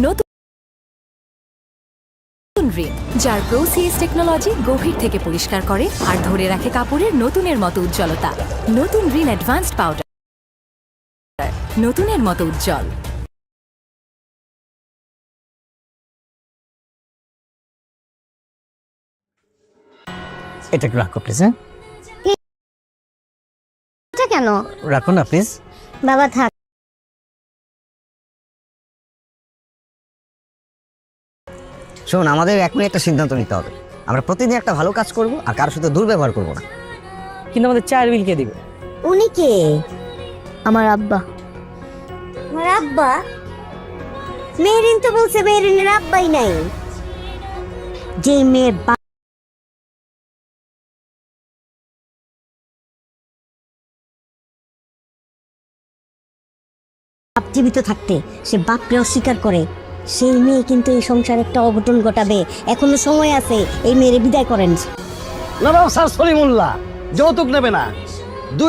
নতুন রিন, যার প্রোসিএস টেকনোলজি গভীর থেকে পরিষ্কার করে আর ধরে রাখে কাপড়ের নতুনের মতো উজ্জ্বলতা। নতুন রিন অ্যাডভান্সড পাউডার, নতুনের মতো উজ্জ্বল। এটা একটু রাখো প্লিজ। হ্যাঁ, এটা কেন? রাখো না প্লিজ। বাবা থাক। শোন, আমাদের এখনই একটা সিদ্ধান্ত নিতে হবে। আমরা প্রতিদিন একটা ভালো কাজ করব আর কারোর সাথে দুর্ব্যবহার করব না। কিন্তু আমাদের চায়ের বিল কে দিবে? উনি কে? আমার আব্বা। আমার আব্বা? মেহরিন তো বলছে মেহরিনের আব্বাই নাই। যে মেয়ের বাপ জীবিত থাকতে সে বাপকে অস্বীকার করে, সেই মেয়ে কিন্তু এই সংসারে একটা অঘটন ঘটাবে। এখনো সময় আছে, এই মেয়ের বিদায় করেন। নবাব স্যার সলিমুল্লাহ যৌতুক নেবে না। 2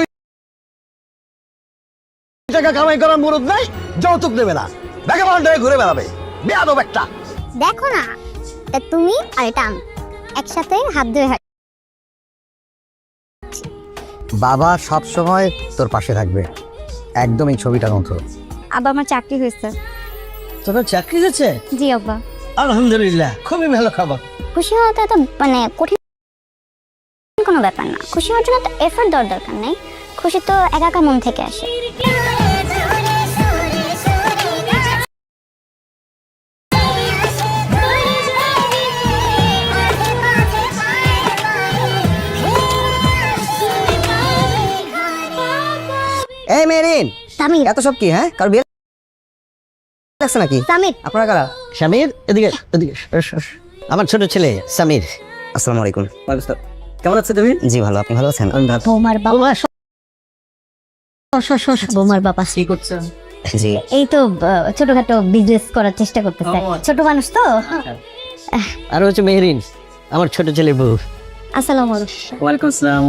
টাকা কামাই করার মুরুদ নাই, যৌতুক নেবে না। ভ্যাগাবন্ড হয়ে ঘুরে বেড়াবে, বেয়াদব একটা। দেখো না, তুমি আর এটা আমি একসাথে হাত ধরে বাবা সব সময় তোর পাশে থাকবে, একদম এই ছবিটার মতো। আব্বা আমার চাকরি হয়েছে। তোর চাকরি হয়েছে? জি আব্বা। আলহামদুলিল্লাহ, খুবই ভালো খবর। খুশি হওয়াটা তো মানে কঠিন কোনো ব্যাপার না। খুশি হওয়ার জন্য তো এফর্ট দেওয়ার দরকার নেই। খুশি তো একা মন থেকে আসে। এই মেরিন, সামির। এত সব কি? হ্যাঁ, কারো বিয়ে লাগছে নাকি? সামির। আপনারা কারা? সামির, এদিকে এদিকে। আমার ছোট ছেলে সামির। আসসালামু আলাইকুম। কেমন আছে তুমি? জি ভালো, আপনি ভালো আছেন? বৌমার বাবা। বৌমার বাবা কি করছেন? জি। এই তো ছোটখাটো বিজনেস করার চেষ্টা করতেছে। ছোট মানুষ তো। আর হচ্ছে মেহরিন, আমার ছোট ছেলে বউ। আসসালামু আলাইকুম। ওয়ালাইকুম আসসালাম।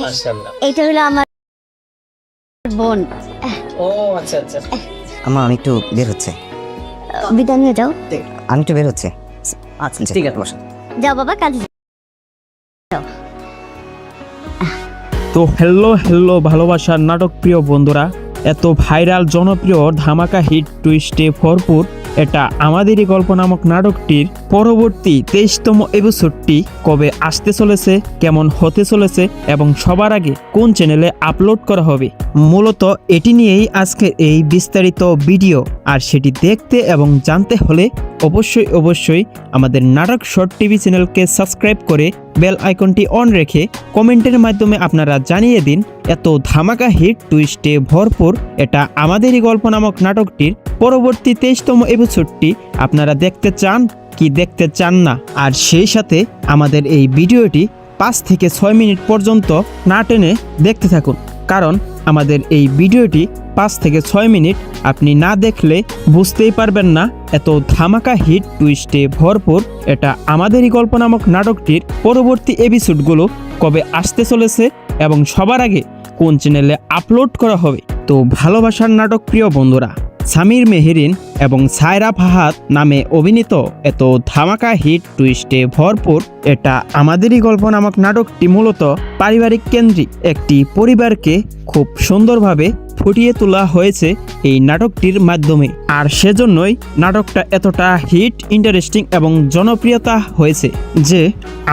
মাশাআল্লাহ। এইটা হলো আমার বোন। ও আচ্ছা আচ্ছা। আমা, আমি একটু বের হচ্ছে। বিদায় নিয়ে যাও। আমি একটু বের হচ্ছে। আচ্ছা ঠিক আছে, বসো। যাও বাবা, কাজে যাও। তো হ্যালো ভালোবাসার নাটক প্রিয় বন্ধুরা, এত ভাইরাল জনপ্রিয় ধামাকা হিট টুইস্টে ভরপুর এটা আমাদেরই গল্প নামক নাটকটির পরবর্তী 23তম এপিসোডটি কবে আসতে চলেছে, কেমন হতে চলেছে এবং সবার আগে কোন চ্যানেলে আপলোড করা হবে, মূলত এটি নিয়েই আজকের এই বিস্তারিত ভিডিও। আর সেটি দেখতে এবং জানতে হলে অবশ্যই আমাদের নাটক শর্ট টিভি চ্যানেলকে সাবস্ক্রাইব করে বেল আইকনটি অন রেখে কমেন্টের মাধ্যমে আপনারা জানিয়ে দিন এত ধামাকা হিট টুইস্টে ভরপুর এটা আমাদেরই গল্প নামক নাটকটির পরবর্তী 23তম এপিসোডটি আপনারা দেখতে চান কি দেখতে চান না। আর সেই সাথে আমাদের এই ভিডিওটি 5 থেকে 6 মিনিট পর্যন্ত না টেনে দেখতে থাকুন, কারণ আমাদের এই ভিডিওটি 5 থেকে 6 মিনিট আপনি না দেখলে বুঝতেই পারবেন না এত ধামাকা হিট টুইস্টে ভরপুর এটা আমাদেরই গল্প নামক নাটকটির পরবর্তী এপিসোডগুলো কবে আসতে চলেছে এবং সবার আগে কোন চ্যানেলে আপলোড করা হবে। তো ভালোবাসার নাটক প্রিয় বন্ধুরা, সামির মেহরিন এবং সায়রা ফাহাদ নামে অভিনীত এত ধামাকা হিট টুইস্টে ভরপুর এটা আমাদেরই গল্প নামক নাটকটি মূলত পারিবারিক কেন্দ্রিক একটি পরিবারকে খুব সুন্দরভাবে ফুটিয়ে তোলা হয়েছে এই নাটকটির মাধ্যমে। আর সেজন্যই নাটকটা এতটা হিট, ইন্টারেস্টিং এবং জনপ্রিয়তা হয়েছে যে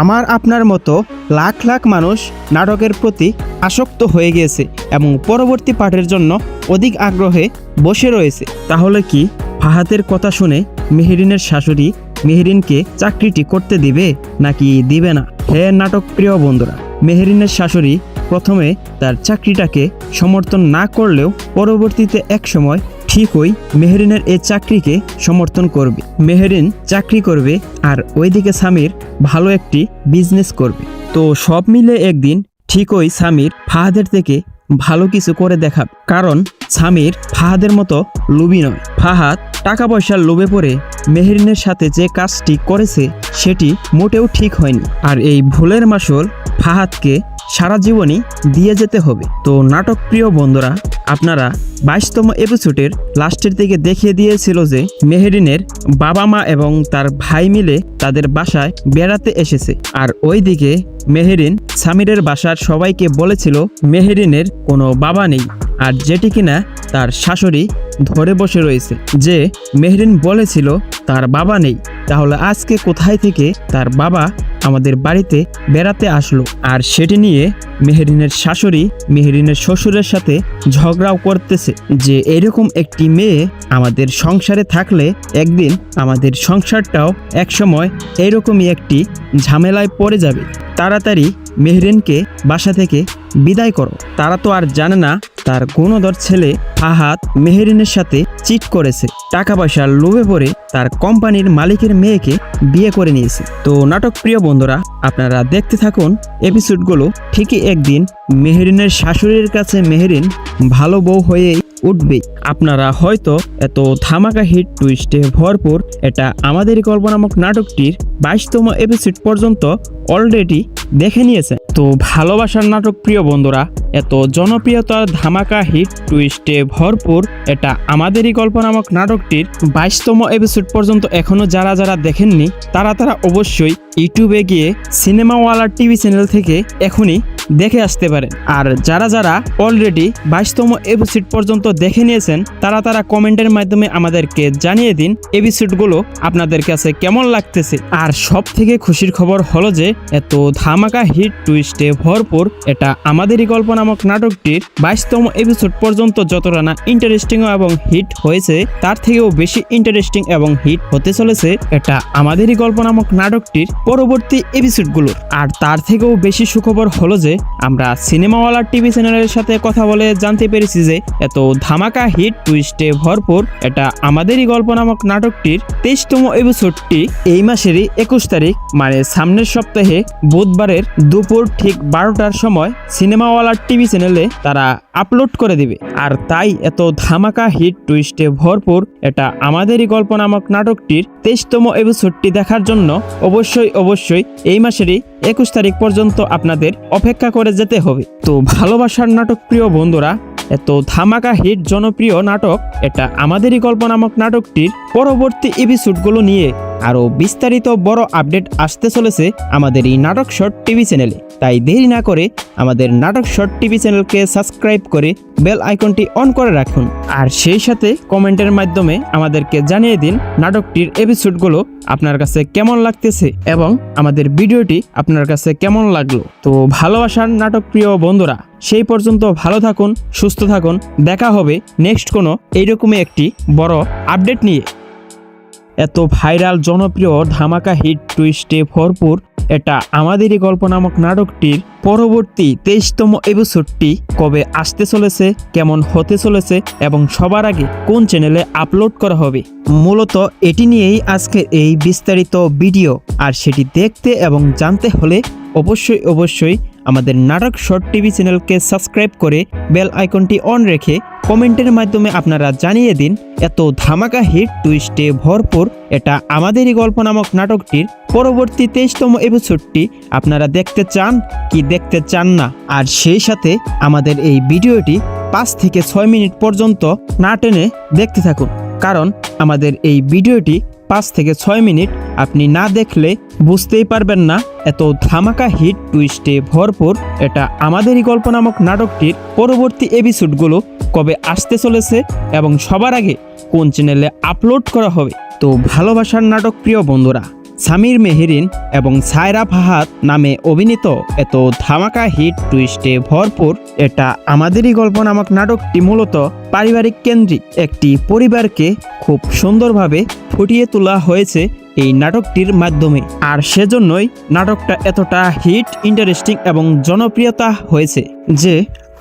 আমার আপনার মতো লাখ লাখ মানুষ নাটকের প্রতি আসক্ত হয়ে গিয়েছে এবং পরবর্তী পার্টের জন্য অধিক আগ্রহে বসে রয়েছে। তাহলে কি ফাহাদের কথা শুনে মেহরিনের শাশুড়ি মেহরিনকে চাকরিটি করতে দিবে নাকি দিবে না? হে নাটক প্রিয় বন্ধুরা, মেহরিনের শাশুড়ি প্রথমে তার চাকরিটাকে সমর্থন না করলেও পরবর্তীতে এক সময় ঠিকই মেহরিনের এই চাকরিকে সমর্থন করবে। মেহরিন চাকরি করবে আর ওইদিকে সামির ভালো একটি বিজনেস করবে। তো সব মিলে একদিন ঠিকই সামির ফাহাদের থেকে ভালো কিছু করে দেখাবে, কারণ সামির ফাহাদের মতো লোভী নয়। ফাহাদ টাকা পয়সার লোভে পড়ে মেহরিনের সাথে যে কাজটি করেছে সেটি মোটেও ঠিক হয়নি, আর এই ভুলের মাসুল ফাহাদকে সারা জীবনই দিয়ে যেতে হবে। তো নাটক প্রিয় বন্ধুরা, আপনারা 22তম এপিসোডের লাস্টের দিকে দেখিয়ে দিয়েছিল যে মেহেরিনের বাবা মা এবং তার ভাই মিলে তাদের বাসায় বেড়াতে এসেছে। আর ওইদিকে মেহেরিন সামিরের বাসার সবাইকে বলেছিল মেহেরিনের কোনো বাবা নেই, আর যেটি কিনা তার শাশুড়ি ধরে বসে রয়েছে যে মেহেরিন বলেছিল তার বাবা নেই, তাহলে আজকে কোথায় থেকে তার বাবা আমাদের বাড়িতে বেড়াতে আসলো। আর সেটি নিয়ে মেহেরিনের শাশুড়ি মেহেরিনের শ্বশুরের সাথে ঝগড়াও করতেছে যে এরকম একটি মেয়ে আমাদের সংসারে থাকলে একদিন আমাদের সংসারটাও একসময় এরকমই একটি ঝামেলায় পড়ে যাবে। তাড়াতাড়ি মেহেরিনকে বাসা থেকে বিদায় করো। তারা তো আর জানে না তার গুণধর ছেলে ফাহাদ মেহেরিনের সাথে চিট করেছে, টাকা পয়সার লোভে পড়ে তার কোম্পানির মালিকের মেয়েকে বিয়ে করে নিয়েছে। তো নাটক প্রিয় বন্ধুরা, আপনারা দেখতে থাকুন এপিসোডগুলো। ঠিকই একদিন মেহেরিনের শাশুড়ির কাছে মেহেরিন ভালো বউ হয়েই উঠবে। আপনারা হয়তো এত ধামাকা হিট টুইস্টে ভরপুর এটা আমাদেরই গল্প নামক নাটকটির 22তম এপিসোড পর্যন্ত অলরেডি দেখে নিয়েছেন। তো ভালোবাসার নাটক প্রিয় বন্ধুরা, এত জনপ্রিয়তার ধামাকা হিট টুইস্টে ভরপুর এটা আমাদেরই গল্প নামক নাটকটির 22তম এপিসোড পর্যন্ত এখনো যারা যারা দেখেননি তারা অবশ্যই ইউটিউবে গিয়ে সিনেমাওয়ালা টিভি চ্যানেল থেকে এখনই দেখে আসতে পারেন। আর যারা যারা অলরেডি 22তম এপিসোড পর্যন্ত দেখে নিয়েছেন তারা কমেন্টের মাধ্যমে আমাদেরকে জানিয়ে দিন এপিসোডগুলো আপনাদের কাছে কেমন লাগতেছে। আর সব থেকে খুশির খবর হলো যে এত ধামাকা হিট টুইস্টে ভরপুর এটা আমাদেরই গল্প নামক নাটকটির 22তম এপিসোড পর্যন্ত যতটা না ইন্টারেস্টিং এবং হিট হয়েছে তার থেকেও বেশি ইন্টারেস্টিং এবং হিট হতে চলেছে এটা আমাদেরই গল্প নামক নাটকটির পরবর্তী এপিসোডগুলো। আর তার থেকেও বেশি সুখবর হলো যে আমরা সিনেমাওয়ালা টিভি চ্যানেলের সাথে কথা বলে জানতে পেরেছি যে এত ধামাকা হিট টুইস্টে ভরপুর এটা আমাদেরই গল্প নামক নাটকটির 23তম এপিসোডটি এই মাসেরই 21 তারিখ মানে সামনের সপ্তাহে বুধবারের দুপুর ঠিক 12টার সময় সিনেমাওয়ালা টিভি চ্যানেলে তারা আপলোড করে দিবে। আর তাই এত ধামাকা হিট টুইস্টে ভরপুর এটা আমাদেরই গল্প নামক নাটকটির 23তম এপিসোডটি দেখার জন্য অবশ্যই এই মাসেরই 21 তারিখ পর্যন্ত আপনাদের অপেক্ষা করে যেতে হবে। তো ভালোবাসার নাটক প্রিয় বন্ধুরা, এত ধামাকা হিট জনপ্রিয় নাটক এটা আমাদেরই গল্প নামক নাটকটির পরবর্তী এপিসোডগুলো নিয়ে আরও বিস্তারিত বড় আপডেট আসতে চলেছে আমাদের এই নাটক শর্ট টিভি চ্যানেলে। তাই দেরি না করে আমাদের নাটক শর্ট টিভি চ্যানেলকে সাবস্ক্রাইব করে বেল আইকনটি অন করে রাখুন। আর সেই সাথে কমেন্টের মাধ্যমে আমাদেরকে জানিয়ে দিন নাটকটির এপিসোডগুলো আপনার কাছে কেমন লাগতেছে এবং আমাদের ভিডিওটি আপনার কাছে কেমন লাগলো। তো ভালোবাসার নাটক প্রিয় বন্ধুরা, সেই পর্যন্ত ভালো থাকুন, সুস্থ থাকুন। দেখা হবে নেক্সট কোনো এইরকমই একটি বড় আপডেট নিয়ে। এত ভাইরাল জনপ্রিয় ধামাকা হিট টুইস্টে ভরপুর এটা আমাদেরই গল্প নামক নাটকটির পরবর্তী 23তম এপিসোডটি কবে আসতে চলেছে, কেমন হতে চলেছে এবং সবার আগে কোন চ্যানেলে আপলোড করা হবে, মূলত এটি নিয়েই আজকের এই বিস্তারিত ভিডিও। আর সেটি দেখতে এবং জানতে হলে অবশ্যই আমাদের নাটক শর্ট টিভি চ্যানেলকে সাবস্ক্রাইব করে বেল আইকনটি অন রেখে কমেন্টের মাধ্যমে আপনারা জানিয়ে দিন এত ধামাকা হিট টুইস্টে ভরপুর এটা আমাদেরই গল্প নামক নাটকটির পরবর্তী 23তম এপিসোডটি আপনারা দেখতে চান কি দেখতে চান না। আর সেই সাথে আমাদের এই ভিডিওটি 5 থেকে 6 মিনিট পর্যন্ত না টেনে দেখতে থাকুন, কারণ আমাদের এই ভিডিওটি 5 থেকে 6 মিনিট আপনি না দেখলে বুঝতেই পারবেন না এত ধামাকা হিট টুইস্টে ভরপুর এটা আমাদেরই গল্প নামক নাটকটির পরবর্তী এপিসোডগুলো কবে আসতে চলেছে এবং সবার আগে কোন চ্যানেলে আপলোড করা হবে। তো ভালোবাসার নাটক প্রিয় বন্ধুরা, সামির মেহেরিন এবং সায়রা ফাহাদ নামে অভিনীত এত ধামাকা হিট টুইস্টে ভরপুর এটা আমাদেরই গল্প নামক নাটকটি মূলত পারিবারিক কেন্দ্রিক একটি পরিবারকে খুব সুন্দরভাবে ফুটিয়ে তোলা হয়েছে এই নাটকটির মাধ্যমে। আর সেজন্যই নাটকটা এতটা হিট, ইন্টারেস্টিং এবং জনপ্রিয়তা হয়েছে যে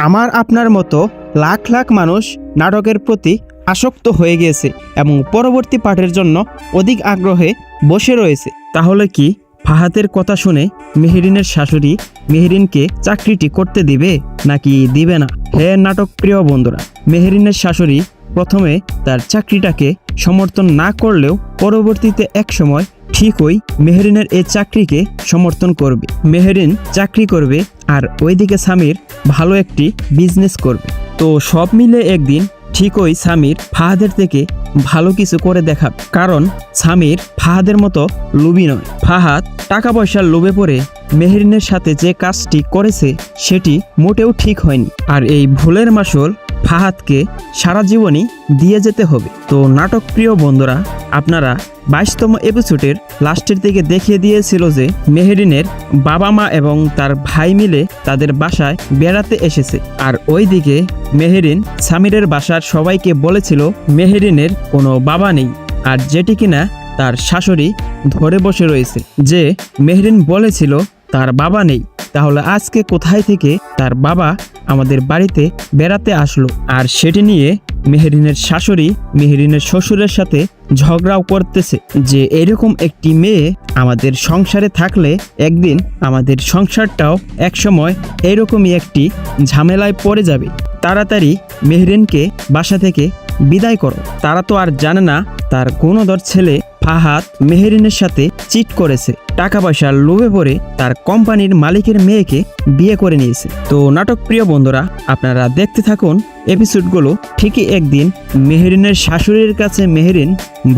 আমার আপনার মতো লাখ লাখ মানুষ নাটকের প্রতি আসক্ত হয়ে গিয়েছে এবং পরবর্তী পার্টের জন্য অধিক আগ্রহে বসে রয়েছে। তাহলে কি ফাহাদের কথা শুনে মেহেরিনের শাশুড়ি মেহেরিনকে চাকরিটি করতে দিবে নাকি দিবে না? হ্যাঁ নাটক প্রিয় বন্ধুরা, মেহেরিনের শাশুড়ি প্রথমে তার চাকরিটাকে সমর্থন না করলেও পরবর্তীতে এক সময় ঠিকই মেহেরিনের এই চাকরিকে সমর্থন করবে। মেহেরিন চাকরি করবে আর ওইদিকে সামির ভালো একটি বিজনেস করবে। তো সব মিলে একদিন ঠিকই সামির ফাহাদের থেকে ভালো কিছু করে দেখাবে, কারণ সামির ফাহাদের মতো লোভী নয়। ফাহাদ টাকা পয়সার লোভে পড়ে মেহেরিনের সাথে যে কাজটি করেছে সেটি মোটেও ঠিক হয়নি, আর এই ভুলের মাসুল ফাহাদকে সারা জীবনই দিয়ে যেতে হবে। তো নাটক প্রিয় বন্ধুরা, আপনারা 22তম এপিসোডের লাস্টের দিকে দেখিয়ে দিয়েছিল যে মেহেরিনের বাবা মা এবং তার ভাই মিলে তাদের বাসায় বেড়াতে এসেছে, আর ওইদিকে মেহেরিন সামিরের বাসার সবাইকে বলেছিল মেহেরিনের কোনো বাবা নেই, আর যেটি কিনা তার শাশুড়ি ধরে বসে রয়েছে যে মেহেরিন বলেছিল তার বাবা নেই, তাহলে আজকে কোথায় থেকে তার বাবা আমাদের বাড়িতে বেড়াতে আসলো। আর সেটি নিয়ে মেহেরিনের শাশুড়ি মেহেরিনের শ্বশুরের সাথে ঝগড়াও করতেছে যে এরকম একটি মেয়ে আমাদের সংসারে থাকলে একদিন আমাদের সংসারটাও একসময় এরকমই একটি ঝামেলায় পড়ে যাবে। তাড়াতাড়ি মেহেরিনকে বাসা থেকে বিদায় করো। তারা তো আর জানে না তার গুণধর ছেলে ফাহাদ মেহেরিনের সাথে চিট করেছে, টাকা পয়সার লোভে পড়ে তার কোম্পানির মালিকের মেয়েকে বিয়ে করে নিয়েছে। তো নাটক প্রিয় বন্ধুরা, আপনারা দেখতে থাকুন এপিসোডগুলো। ঠিকই একদিন মেহেরিনের শাশুড়ির কাছে মেহেরিন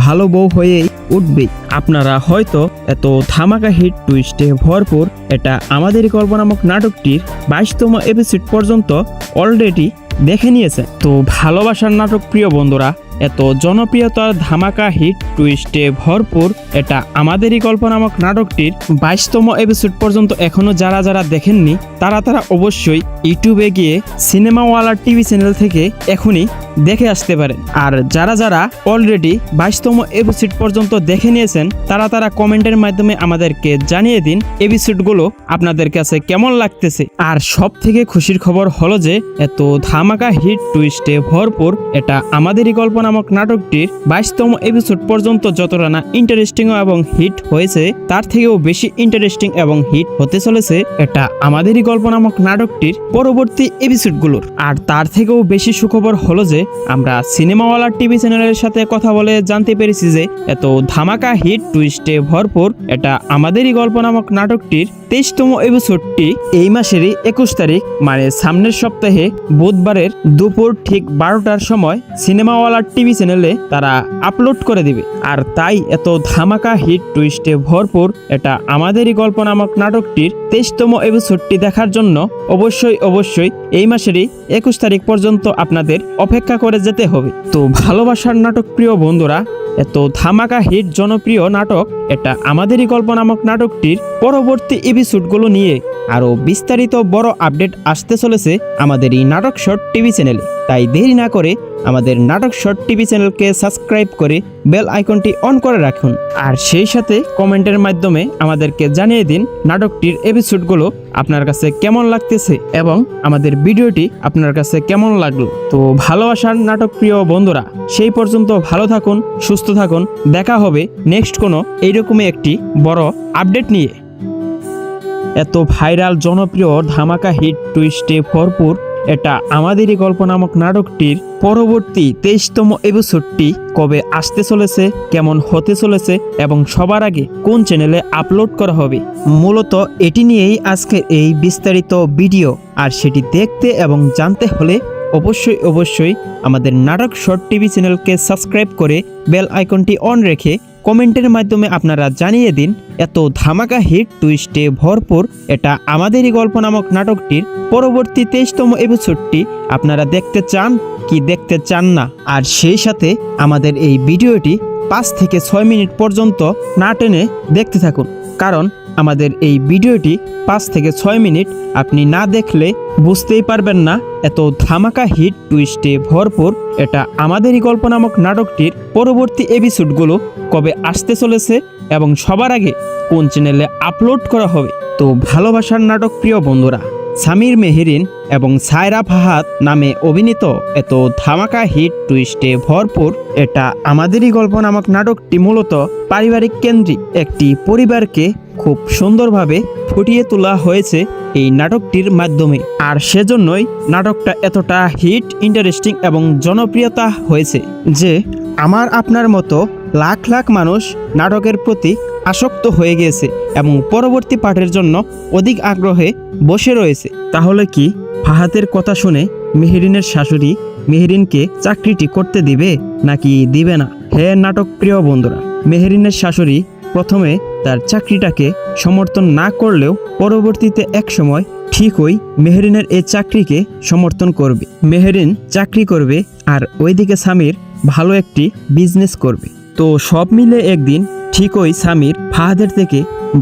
ভালো বউ হয়েই উঠবে। আপনারা হয়তো এত ধামাকা হিট টুইস্টে ভরপুর এটা আমাদেরই গল্প নামক নাটকটির 22তম এপিসোড পর্যন্ত অলরেডি দেখে নিয়েছে। তো ভালোবাসার নাটক প্রিয় বন্ধুরা, এত জনপ্রিয়তার ধামাকা হিট টুইস্টে ভরপুর এটা আমাদেরই গল্প নামক নাটকটির 22তম এপিসোড পর্যন্ত এখনো যারা যারা দেখেননি তারা অবশ্যই ইউটিউবে গিয়ে সিনেমাওয়ালা টিভি চ্যানেল থেকে এখনই দেখে আসতে পারেন। আর যারা যারা অলরেডি 22তম এপিসোড পর্যন্ত দেখে নিয়েছেন তারা কমেন্টের মাধ্যমে আমাদেরকে জানিয়ে দিন এপিসোডগুলো আপনাদের কাছে কেমন লাগতেছে। আর সব থেকে খুশির খবর হলো যে এত ধামাকা হিট টুইস্টে ভরপুর এটা আমাদেরই গল্প নামক নাটকটির 22তম এপিসোড পর্যন্ত যতটা না ইন্টারেস্টিং এবং হিট হয়েছে তার থেকেও বেশি ইন্টারেস্টিং এবং হিট হতে চলেছে এটা আমাদেরই গল্প নামক নাটকটির পরবর্তী এপিসোডগুলোর। আর তার থেকেও বেশি সুখবর হলো যে আমরা সিনেমাওয়ালা টিভি চ্যানেলের সাথে কথা বলে জানতে পেরেছি যে এত ধামাকা হিট টুইস্টে ভরপুর এটা আমাদেরই গল্প নামক নাটকটির 23তম এপিসোডটি এই মাসেরই 21 তারিখ মানে সামনের সপ্তাহে বুধবারের দুপুর ঠিক 12টার সময় সিনেমাওয়ালা টিভি চ্যানেলে তারা আপলোড করে দিবে। আর তাই এত ধামাকা হিট টুইস্টে ভরপুর এটা আমাদেরই গল্প নামক নাটকটির 23তম এপিসোডটি দেখার জন্য অবশ্যই এই মাসেরই 21 তারিখ পর্যন্ত আপনাদের অপেক্ষা করে যেতে হবে। তো ভালোবাসার নাটক প্রিয় বন্ধুরা, এত ধামাকা হিট জনপ্রিয় নাটক এটা আমাদেরই গল্প নামক নাটকটির পরবর্তী এপিসোডগুলো নিয়ে আরও বিস্তারিত বড় আপডেট আসতে চলেছে আমাদের এই নাটক শর্ট টিভি চ্যানেলে। তাই দেরি না করে আমাদের নাটক শর্ট টিভি চ্যানেলকে সাবস্ক্রাইব করে বেল আইকনটি অন করে রাখুন। আর সেই সাথে কমেন্টের মাধ্যমে আমাদেরকে জানিয়ে দিন নাটকটির এপিসোডগুলো আপনার কাছে কেমন লাগতেছে এবং আমাদের ভিডিওটি আপনার কাছে কেমন লাগলো। তো ভালোবাসার নাটক প্রিয় বন্ধুরা, সেই পর্যন্ত ভালো থাকুন, সুস্থ থাকুন। দেখা হবে নেক্সট কোনো এইরকমই একটি বড় আপডেট নিয়ে। এত ভাইরাল জনপ্রিয় ধামাকা হিট টুইস্টে ভরপুর এটা আমাদেরই গল্প নামক নাটকটির পরবর্তী 23তম এপিসোডটি কবে আসতে চলেছে, কেমন হতে চলেছে এবং সবার আগে কোন চ্যানেলে আপলোড করা হবে, মূলত এটি নিয়েই আজকে এই বিস্তারিত ভিডিও। আর সেটি দেখতে এবং জানতে হলে অবশ্যই আমাদের নাটক শর্ট টিভি চ্যানেলকে সাবস্ক্রাইব করে বেল আইকনটি অন রেখে কমেন্টের মাধ্যমে আপনারা জানিয়ে দিন এত ধামাকা হিট টুইস্টে ভরপুর এটা আমাদেরই গল্প নামক নাটকটির পরবর্তী 23তম এপিসোডটি আপনারা দেখতে চান কি দেখতে চান না। আর সেই সাথে আমাদের এই ভিডিওটি 5 থেকে 6 মিনিট পর্যন্ত না টেনে দেখতে থাকুন, কারণ আমাদের এই ভিডিওটি 5 থেকে 6 মিনিট আপনি না দেখলে বুঝতেই পারবেন না এত ধামাকা হিট টুইস্টে ভরপুর এটা আমাদেরই গল্প নামক নাটকটির পরবর্তী এপিসোডগুলো কবে আসতে চলেছে এবং সবার আগে কোন চ্যানেলে আপলোড করা হবে। তো ভালোবাসার নাটক প্রিয় বন্ধুরা, সামির মেহেরিন এবং সায়রা ফাহাদ নামে অভিনীত এত ধামাকা হিট টুইস্টে ভরপুর এটা আমাদেরই গল্প নামক নাটকটি মূলত পারিবারিক কেন্দ্রিক একটি পরিবারকে খুব সুন্দরভাবে ফুটিয়ে তোলা হয়েছে এই নাটকটির মাধ্যমে। আর সেজন্যই নাটকটা এতটা হিট, ইন্টারেস্টিং এবং জনপ্রিয়তা হয়েছে যে আমার আপনার মতো লাখ লাখ মানুষ নাটকের প্রতি আসক্ত হয়ে গিয়েছে এবং পরবর্তী পার্টের জন্য অধিক আগ্রহে বসে রয়েছে। তাহলে কি ফাহাদের কথা শুনে মেহেরিনের শাশুড়ি মেহেরিনকে চাকরিটি করতে দিবে নাকি দিবে না। হে নাটক প্রিয় বন্ধুরা, মেহেরিনের শাশুড়ি প্রথমে তার চাকরিটাকে সমর্থন না করলেও পরবর্তীতে একসময় ঠিকই মেহেরিনের এই চাকরিকে সমর্থন করবে। মেহেরিন চাকরি করবে আর ওইদিকে সামির ভালো একটি বিজনেস করবে। তো সব মিলে একদিন ঠিকই সামির ফাহাদের থেকে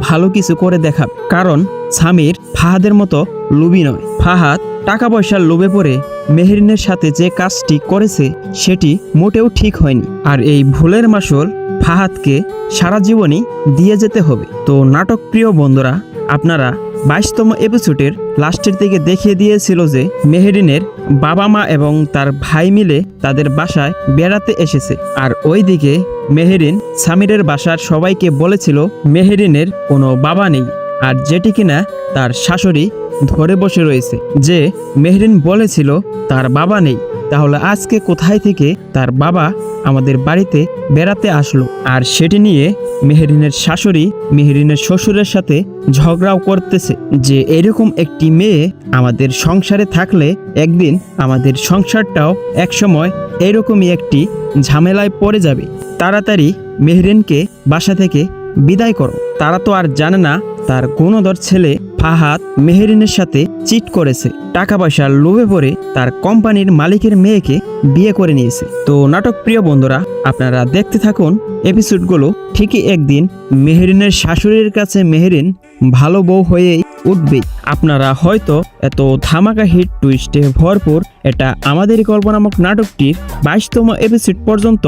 ভালো কিছু করে দেখাবে, কারণ সামির ফাহাদের মতো লোভী নয়। ফাহাদ টাকা পয়সার লোভে পড়ে মেহেরিনের সাথে যে কাজটি করেছে সেটি মোটেও ঠিক হয়নি, আর এই ভুলের মাসুল ফাহাদকে সারা জীবনই দিয়ে যেতে হবে। তো নাটক প্রিয় বন্ধুরা, আপনারা 22তম এপিসোডের লাস্টের দিকে দেখিয়ে দিয়েছিল যে মেহেরিনের বাবা মা এবং তার ভাই মিলে তাদের বাসায় বেড়াতে এসেছে, আর ওইদিকে মেহেরিন সামিরের বাসার সবাইকে বলেছিল মেহেরিনের কোনো বাবা নেই, আর যেটি কিনা তার শাশুড়ি ধরে বসে রয়েছে যে মেহেরিন বলেছিল তার বাবা নেই, তাহলে আজকে কোথায় থেকে তার বাবা আমাদের বাড়িতে বেড়াতে আসলো। আর সেটি নিয়ে মেহেরিনের শাশুড়ি মেহেরিনের শ্বশুরের সাথে ঝগড়াও করতেছে যে এরকম একটি মেয়ে আমাদের সংসারে থাকলে একদিন আমাদের সংসারটাও একসময় এরকমই একটি ঝামেলায় পড়ে যাবে। তাড়াতাড়ি মেহেরিনকে বাসা থেকে বিদায় করো। তারা তো আর জানে না তার গুণধর ছেলে ফাহাদ মেহেরিনের সাথে চিট করেছে, টাকা পয়সার লোভে পড়ে তার কোম্পানির মালিকের মেয়েকে বিয়ে করে নিয়েছে। তো নাটক প্রিয় বন্ধুরা, আপনারা দেখতে থাকুন এপিসোডগুলো। ঠিকই একদিন মেহেরিনের শাশুড়ির কাছে মেহেরিন ভালো বউ হয়েই উঠবে। আপনারা হয়তো এত ধামাকা হিট টুইস্টে ভরপুর এটা আমাদেরই গল্প নামক নাটকটির 22তম এপিসোড পর্যন্ত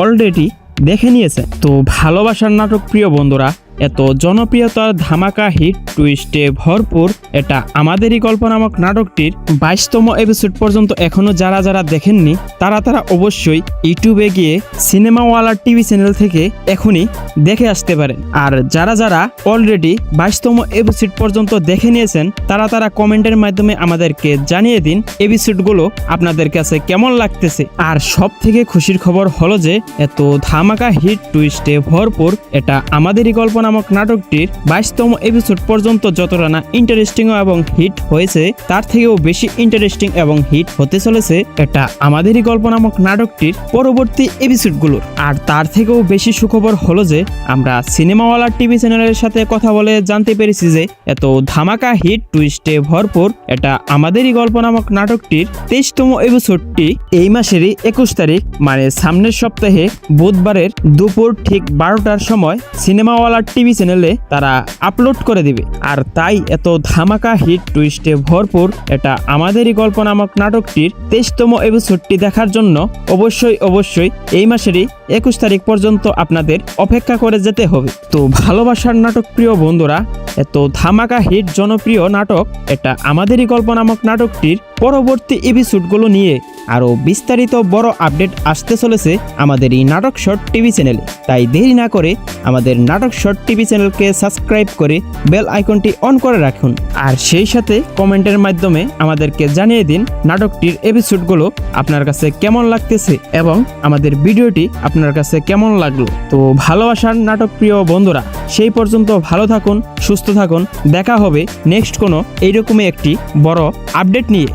অলরেডি দেখে নিয়েছে। তো ভালোবাসার নাটক প্রিয় বন্ধুরা, এত জনপ্রিয়তার ধামাকা হিট টুইস্টে ভরপুর এটা আমাদেরই গল্প নামক নাটকটির 22তম এপিসোড পর্যন্ত এখনো যারা যারা দেখেননি তারা অবশ্যই ইউটিউবে গিয়ে সিনেমাওয়ালা টিভি চ্যানেল থেকে এখনই দেখে আসতে পারেন। আর যারা যারা অলরেডি 22তম এপিসোড পর্যন্ত দেখে নিয়েছেন তারা কমেন্টের মাধ্যমে আমাদেরকে জানিয়ে দিন এপিসোডগুলো আপনাদের কাছে কেমন লাগতেছে। আর সব থেকে খুশির খবর হলো যে এত ধামাকা হিট টুইস্টে ভরপুর এটা আমাদেরই গল্প নামক নাটকটির 22তম এপিসোড পর্যন্ত যতটা না ইন্টারেস্টিং এবং হিট হয়েছে তার থেকেও বেশি ইন্টারেস্টিং এবং হিট হতে চলেছে এটা আমাদেরই গল্প নামক নাটকটির পরবর্তী এপিসোডগুলোর। আর তার থেকেও বেশি সুখবর হলো যে আমরা সিনেমাওয়ালা টিভি চ্যানেলের সাথে কথা বলে জানতে পেরেছি যে এত ধামাকা হিট টুইস্টে ভরপুর এটা আমাদেরই গল্প নামক নাটকটির 23তম এপিসোডটি এই মাসেরই 21 তারিখ মানে সামনের সপ্তাহে বুধবারের দুপুর ঠিক 12টার সময় সিনেমাওয়ালা টিভি চ্যানেলে তারা আপলোড করে দিবে। আর তাই এত ধামাকা হিট টুইস্টে ভরপুর এটা আমাদেরই গল্প নামক নাটকটির 23তম এপিসোডটি দেখার জন্য অবশ্যই এই মাসেরই 21 তারিখ পর্যন্ত আপনাদের অপেক্ষা করে যেতে হবে। তো ভালোবাসার নাটক প্রিয় বন্ধুরা, এত ধামাকা হিট জনপ্রিয় নাটক এটা আমাদেরই গল্প নামক নাটকটির পরবর্তী এপিসোডগুলো নিয়ে আরও বিস্তারিত বড় আপডেট আসতে চলেছে আমাদের এই নাটক শর্ট টিভি চ্যানেলে। তাই দেরি না করে আমাদের নাটক শর্ট টিভি চ্যানেলকে সাবস্ক্রাইব করে বেল আইকনটি অন করে রাখুন। আর সেই সাথে কমেন্টের মাধ্যমে আমাদেরকে জানিয়ে দিন নাটকটির এপিসোডগুলো আপনার কাছে কেমন লাগতেছে এবং আমাদের ভিডিওটি আপনার কাছে কেমন লাগলো। তো ভালোবাসার নাটক প্রিয় বন্ধুরা, সেই পর্যন্ত ভালো থাকুন, সুস্থ থাকুন। দেখা হবে নেক্সট কোনো এইরকমই একটি বড় আপডেট নিয়ে।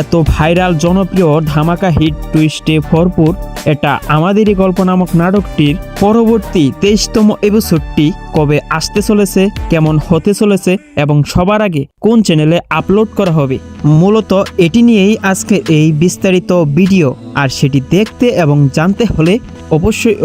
এত ভাইরাল জনপ্রিয় ধামাকা হিট টুইস্টে ভরপুর এটা আমাদেরই গল্প নামক নাটকটির পরবর্তী 23তম এপিসোডটি কবে আসতে চলেছে, কেমন হতে চলেছে এবং সবার আগে কোন চ্যানেলে আপলোড করা হবে, মূলত এটি নিয়েই আজকে এই বিস্তারিত ভিডিও। আর সেটি দেখতে এবং জানতে হলে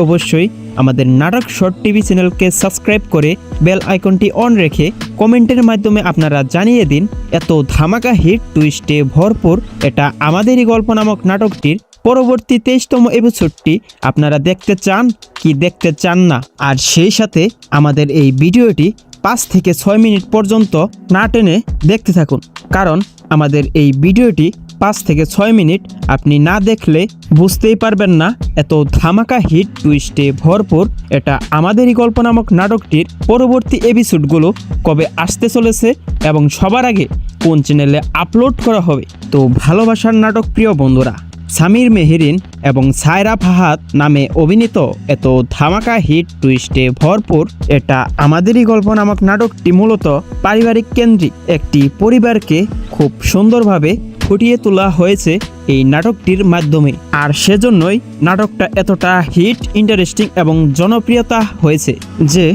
অবশ্যই আমাদের নাটক শর্ট টিভি চ্যানেলকে সাবস্ক্রাইব করে বেল আইকনটি অন রেখে কমেন্টের মাধ্যমে আপনারা জানিয়ে দিন এত ধামাকা হিট টুইস্টে ভরপুর এটা আমাদেরই গল্প নামক নাটকটির পরবর্তী 23তম এপিসোডটি আপনারা দেখতে চান কি দেখতে চান না। আর সেই সাথে আমাদের এই ভিডিওটি 5 থেকে 6 মিনিট পর্যন্ত না টেনে দেখতে থাকুন, কারণ আমাদের এই ভিডিওটি 5 থেকে 6 মিনিট আপনি না দেখলে বুঝতেই পারবেন না এত ধামাকা হিট টুইস্টে ভরপুর এটা আমাদেরই গল্প নামক নাটকটির পরবর্তী এপিসোডগুলো কবে আসতে চলেছে এবং সবার আগে কোন চ্যানেলে আপলোড করা হবে। তো ভালোবাসার নাটক প্রিয় বন্ধুরা, সামির মেহেরিন এবং সায়রা ফাহাদ নামে অভিনীত এত ধামাকা হিট টুইস্টে ভরপুর এটা আমাদেরই গল্প নামক নাটকটি মূলত পারিবারিক কেন্দ্রিক একটি পরিবারকে খুব সুন্দরভাবে ফুটিয়ে তোলা হয়েছে এই নাটকটির মাধ্যমে। আর সেজন্যই নাটকটা এতটা হিট, ইন্টারেস্টিং এবং জনপ্রিয়তা হয়েছে যে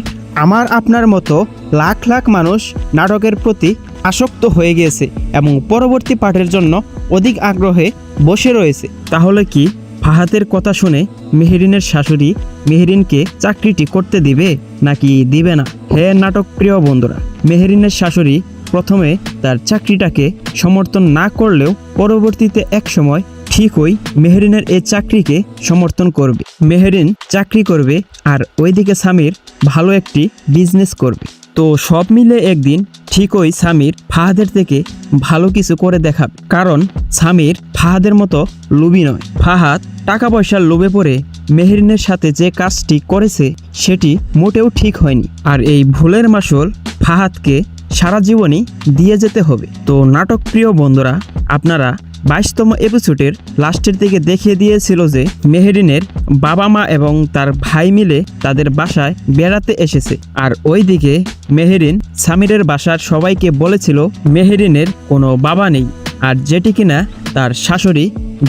আমার আপনার মতো লাখ লাখ মানুষ নাটকের প্রতি আসক্ত হয়ে গিয়েছে এবং পরবর্তী পার্টের জন্য অধিক আগ্রহে বসে রয়েছে। তাহলে কি ফাহাদের কথা শুনে মেহেরিনের শাশুড়ি মেহেরিনকে চাকরিটি করতে দিবে নাকি দিবে না? হ্যাঁ নাটক প্রিয় বন্ধুরা, মেহেরিনের শাশুড়ি প্রথমে তার চাকরিটাকে সমর্থন না করলেও পরবর্তীতে এক সময় ঠিকই মেহেরিনের এই চাকরিকে সমর্থন করবে। মেহেরিন চাকরি করবে আর ওইদিকে সামির ভালো একটি বিজনেস করবে। তো সব মিলে একদিন ঠিকই সামির ফাহাদের থেকে ভালো কিছু করে দেখাবে, কারণ সামির ফাহাদের মতো লোভী নয়। ফাহাদ টাকা পয়সার লোভে পড়ে মেহেরিনের সাথে যে কাজটি করেছে সেটি মোটেও ঠিক হয়নি, আর এই ভুলের মাসুল ফাহাদকে সারা জীবনই দিয়ে যেতে হবে। তো নাটক প্রিয় বন্ধুরা, আপনারা 22তম এপিসোডের লাস্টের দিকে দেখিয়ে দিয়েছিল যে মেহেরিনের বাবা মা এবং তার ভাই মিলে তাদের বাসায় বেড়াতে এসেছে, আর ওইদিকে মেহেরিন সামিরের বাসার সবাইকে বলেছিল মেহেরিনের কোনো বাবা নেই, আর যেটি কিনা তার শাশুড়ি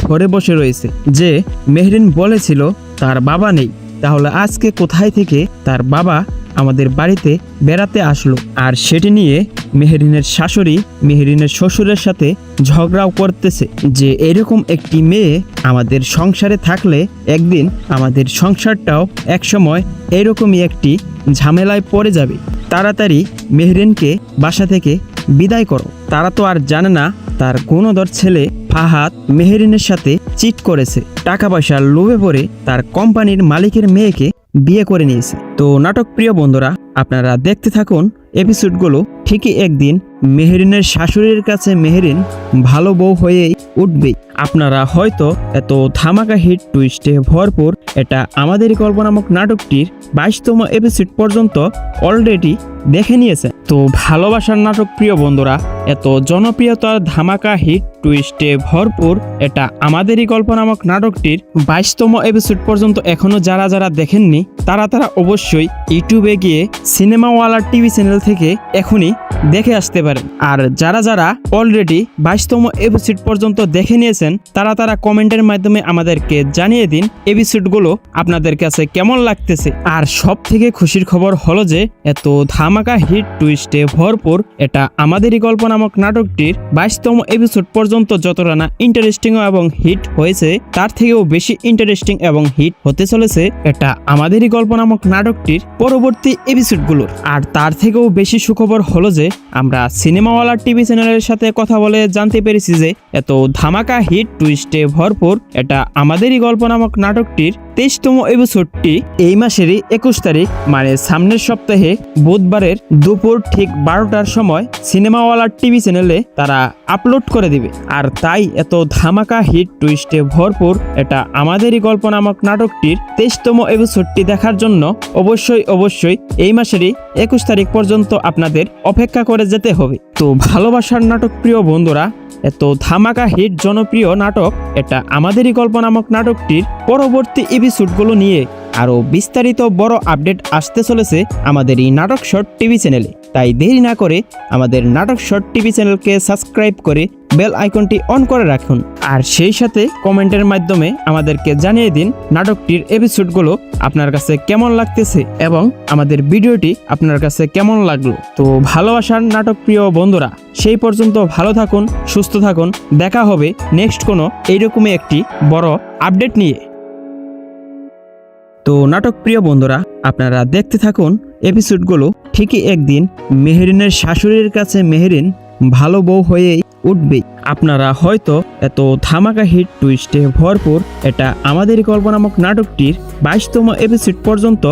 ঘরে বসে রয়েছে। যে মেহেরিন বলেছিল তার বাবা নেই, তাহলে আজকে কোথায় থেকে তার বাবা আমাদের বাড়িতে বেড়াতে আসলো? আর সেটি নিয়ে মেহেরিনের শাশুড়ি মেহেরিনের শ্বশুরের সাথে ঝগড়াও করতেছে যে এরকম একটি মেয়ে আমাদের সংসারে থাকলে একদিন আমাদের সংসারটাও একসময় এরকমই একটি ঝামেলায় পড়ে যাবে। তাড়াতাড়ি মেহেরিনকে বাসা থেকে বিদায় করো। তারা তো আর জানে না তার গুণধর ছেলে ফাহাদ মেহেরিনের সাথে চিট করেছে, টাকা পয়সার লোভে পড়ে তার কোম্পানির মালিকের মেয়েকে বিয়ে করে নিয়েছে। তো নাটক প্রিয় বন্ধুরা, আপনারা দেখতে থাকুন এপিসোডগুলো। ঠিকই একদিন মেহেরিনের শাশুড়ির কাছে মেহেরিন ভালো বউ হয়েই উঠবেই। আপনারা হয়তো এত ধামাকা হিট টুইস্টে ভরপুর এটা আমাদেরই গল্প নামক নাটকটির 22তম এপিসোড পর্যন্ত অলরেডি দেখে নিয়েছেন। তো ভালোবাসার নাটক প্রিয় বন্ধুরা, এত জনপ্রিয়তার ধামাকা হিট টুইস্টে ভরপুর এটা আমাদেরই গল্প নামক নাটকটির 22তম এপিসোড পর্যন্ত এখনো যারা যারা দেখেননি তারা অবশ্যই ইউটিউবে গিয়ে সিনেমাওয়ালা টিভি চ্যানেল থেকে এখনই দেখে আসতে পারেন। আর যারা যারা অলরেডি 22তম এপিসোড পর্যন্ত দেখে নিয়েছেন তারা কমেন্টের মাধ্যমে আমাদেরকে জানিয়ে দিন এপিসোডগুলো আপনাদের কাছে কেমন লাগতেছে। আর সব থেকে খুশির খবর হলো যে এত ধামাকা হিট টুইস্টে ভরপুর এটা আমাদেরই গল্প নামক নাটকটির 22তম এপিসোড পর্যন্ত যতটা না ইন্টারেস্টিং এবং হিট হয়েছে তার থেকেও বেশি ইন্টারেস্টিং এবং হিট হতে চলেছে এটা আমাদেরই গল্প নামক নাটকটির পরবর্তী এপিসোডগুলোর। আর তার থেকেও বেশি সুখবর হলো যে আমরা সিনেমাওয়ালা টিভি চ্যানেলের সাথে কথা বলে জানতে পেরেছি যে এত ধামাকা হিট টুইস্টে ভরপুর এটা আমাদেরই গল্প নামক নাটকটির 23তম এপিসোডটি এই মাসেরই 21 তারিখ মানে সামনের সপ্তাহে বুধবারের দুপুর ঠিক 12টার সময় সিনেমাওয়ালা টিভি চ্যানেলে তারা আপলোড করে দিবে। আর তাই এত ধামাকা হিট টুইস্টে ভরপুর এটা আমাদেরই গল্প নামক নাটকটির 23তম এপিসোডটি দেখার জন্য অবশ্যই এই মাসেরই 21 তারিখ পর্যন্ত আপনাদের অপেক্ষা করে যেতে হবে। তো ভালোবাসার নাটক প্রিয় বন্ধুরা, এত ধামাকা হিট জনপ্রিয় নাটক এটা আমাদেরই গল্প নামক নাটকটির পরবর্তী এপিসোডগুলো নিয়ে আরও বিস্তারিত বড় আপডেট আসতে চলেছে আমাদের এই নাটক শর্ট টিভি চ্যানেলে। তাই দেরি না করে আমাদের নাটক শর্ট টিভি চ্যানেলকে সাবস্ক্রাইব করে বেল আইকনটি অন করে রাখুন। আর সেই সাথে কমেন্টের মাধ্যমে আমাদেরকে জানিয়ে দিন নাটকটির এপিসোডগুলো আপনার কাছে কেমন লাগতেছে এবং আমাদের ভিডিওটি আপনার কাছে কেমন লাগলো। তো ভালোবাসার নাটক প্রিয় বন্ধুরা, সেই পর্যন্ত ভালো থাকুন, সুস্থ থাকুন, দেখা হবে নেক্সট কোনো এইরকমই একটি বড় আপডেট নিয়ে। তো নাটক প্রিয় বন্ধুরা, আপনারা দেখতে থাকুন এপিসোডগুলো। ঠিকই একদিন মেহেরিনের শাশুড়ির কাছে মেহেরিন ভালো বউ হয়েই উঠবেই। আপনারা হয়তো এত ধামাকা হিট টুইস্টে ভরপুর এটা আমাদেরই গল্প নামক নাটকটির 22তম এপিসোড পর্যন্ত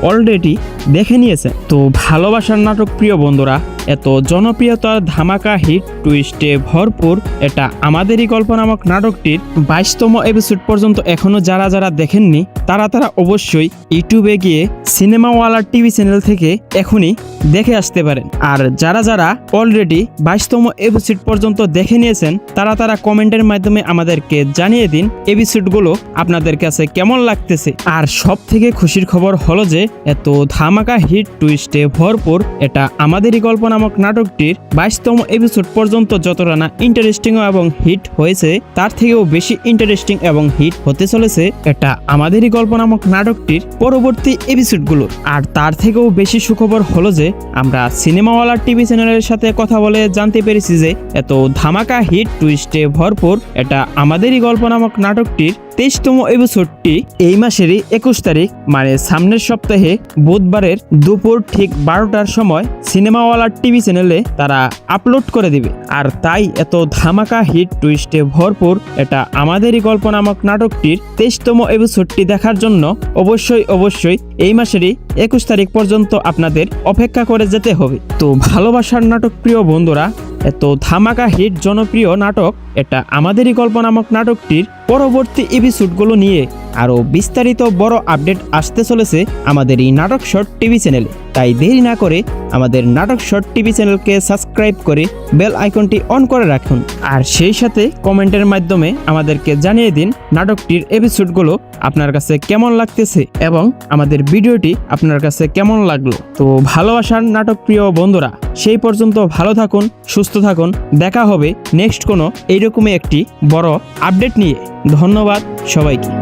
অলরেডি দেখে নিয়েছেন। তো ভালোবাসার নাটক প্রিয় বন্ধুরা, এত জনপ্রিয়তার ধামাকা হিট টুইস্টে ভরপুর এটা আমাদেরই গল্প নামক নাটকটির 22তম এপিসোড পর্যন্ত এখনো যারা যারা দেখেননি তারা অবশ্যই ইউটিউবে গিয়ে সিনেমাওয়ালা টিভি চ্যানেল থেকে এখনই দেখে আসতে পারেন। আর যারা যারা অলরেডি 22তম এপিসোড পর্যন্ত দেখে নিয়েছেন দেখতেছেন তারা কমেন্টের মাধ্যমে আমাদেরকে জানিয়ে দিন এপিসোডগুলো আপনাদের কাছে কেমন লাগতেছে। আর সব থেকে খুশির খবর হলো যে এত ধামাকা হিট টুইস্টে ভরপুর এটা আমাদেরই গল্প নামক নাটকটির 22তম এপিসোড পর্যন্ত যতটা না ইন্টারেস্টিং এবং হিট হয়েছে তার থেকেও বেশি ইন্টারেস্টিং এবং হিট হতে চলেছে এটা আমাদেরই গল্প নামক নাটকটির পরবর্তী এপিসোডগুলো। আর তার থেকেও বেশি সুখবর হলো যে আমরা সিনেমাওয়ালা টিভি চ্যানেলের সাথে কথা বলে জানতে পেরেছি যে এত ধামাকা হিট টুইস্টে ভরপুর এটা আমাদেরই গল্প নামক নাটকটির 23তম এপিসোডটি এই মাসেরই 21 তারিখ মানে সামনের সপ্তাহে বুধবারের দুপুর ঠিক 12টার সময় সিনেমাওয়ালা টিভি চ্যানেলে তারা আপলোড করে দিবে। আর তাই এত ধামাকা হিট টুইস্টে ভরপুর এটা আমাদেরই গল্প নামক নাটকটির 23তম এপিসোডটি দেখার জন্য অবশ্যই এই মাসেরই 21 তারিখ পর্যন্ত আপনাদের অপেক্ষা করে যেতে হবে। তো ভালোবাসার নাটক প্রিয় বন্ধুরা, এত ধামাকা হিট জনপ্রিয় নাটক এটা আমাদেরই গল্প নামক নাটকটির পরবর্তী এপিসোডগুলো নিয়ে আরও বিস্তারিত বড় আপডেট আসতে চলেছে আমাদের এই নাটক শর্ট টিভি চ্যানেলে। তাই দেরি না করে আমাদের নাটক শর্ট টিভি চ্যানেলকে সাবস্ক্রাইব করে বেল আইকনটি অন করে রাখুন। আর সেই সাথে কমেন্টের মাধ্যমে আমাদেরকে জানিয়ে দিন নাটকটির এপিসোডগুলো আপনার কাছে কেমন লাগতেছে এবং আমাদের ভিডিওটি আপনার কাছে কেমন লাগলো। তো ভালোবাসার নাটক প্রিয় বন্ধুরা, সেই পর্যন্ত ভালো থাকুন, সুস্থ থাকুন। দেখা হবে নেক্সট কোনো এইরকমই একটি বড় আপডেট নিয়ে। ধন্যবাদ সবাইকে।